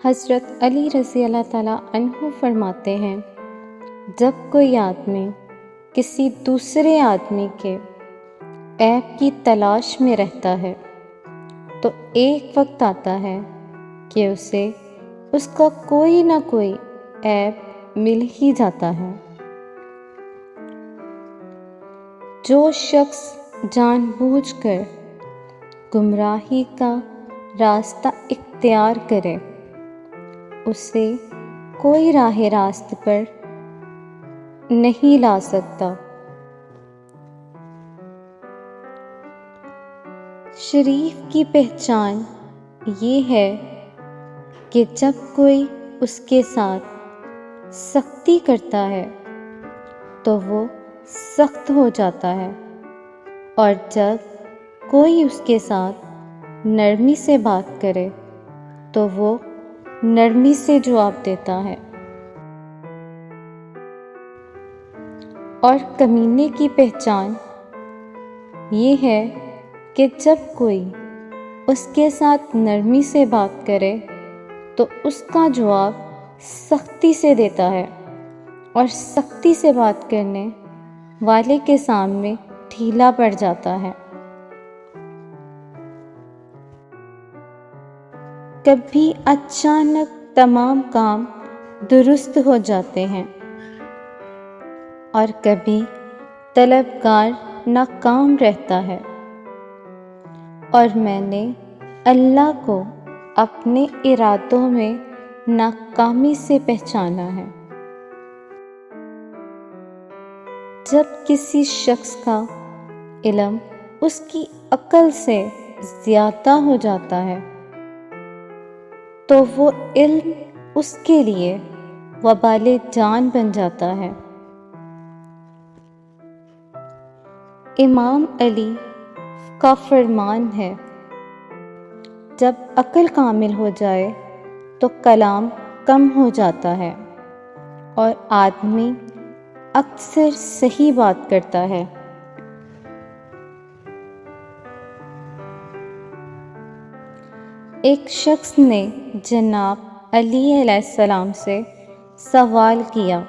حضرت علی رضی اللہ تعالیٰ عنہ فرماتے ہیں، جب کوئی آدمی کسی دوسرے آدمی کے عیب کی تلاش میں رہتا ہے تو ایک وقت آتا ہے کہ اسے اس کا کوئی نہ کوئی عیب مل ہی جاتا ہے۔ جو شخص جان بوجھ کر گمراہی کا راستہ اختیار کرے اسے کوئی راہ راست پر نہیں لا سکتا۔ شریف کی پہچان یہ ہے کہ جب کوئی اس کے ساتھ سختی کرتا ہے تو وہ سخت ہو جاتا ہے، اور جب کوئی اس کے ساتھ نرمی سے بات کرے تو وہ نرمی سے جواب دیتا ہے۔ اور کمینے کی پہچان یہ ہے کہ جب کوئی اس کے ساتھ نرمی سے بات کرے تو اس کا جواب سختی سے دیتا ہے، اور سختی سے بات کرنے والے کے سامنے ڈھیلا پڑ جاتا ہے۔ کبھی اچانک تمام کام درست ہو جاتے ہیں اور کبھی طلبگار ناکام رہتا ہے، اور میں نے اللہ کو اپنے ارادوں میں ناکامی سے پہچانا ہے۔ جب کسی شخص کا علم اس کی عقل سے زیادہ ہو جاتا ہے تو وہ علم اس کے لیے وبال جان بن جاتا ہے۔ امام علی کا فرمان ہے، جب عقل کامل ہو جائے تو کلام کم ہو جاتا ہے اور آدمی اکثر صحیح بات کرتا ہے۔ ایک شخص نے جناب علی علیہ السلام سے سوال کیا،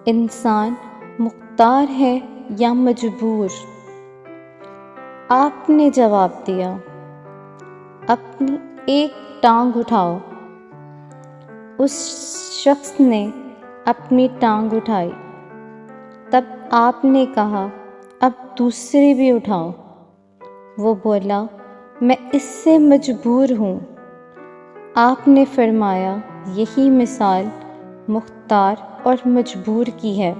انسان مختار ہے یا مجبور؟ آپ نے جواب دیا، اپنی ایک ٹانگ اٹھاؤ۔ اس شخص نے اپنی ٹانگ اٹھائی، تب آپ نے کہا، اب دوسری بھی اٹھاؤ۔ وہ بولا، میں اس سے مجبور ہوں۔ آپ نے فرمایا، یہی مثال مختار اور مجبور کی ہے۔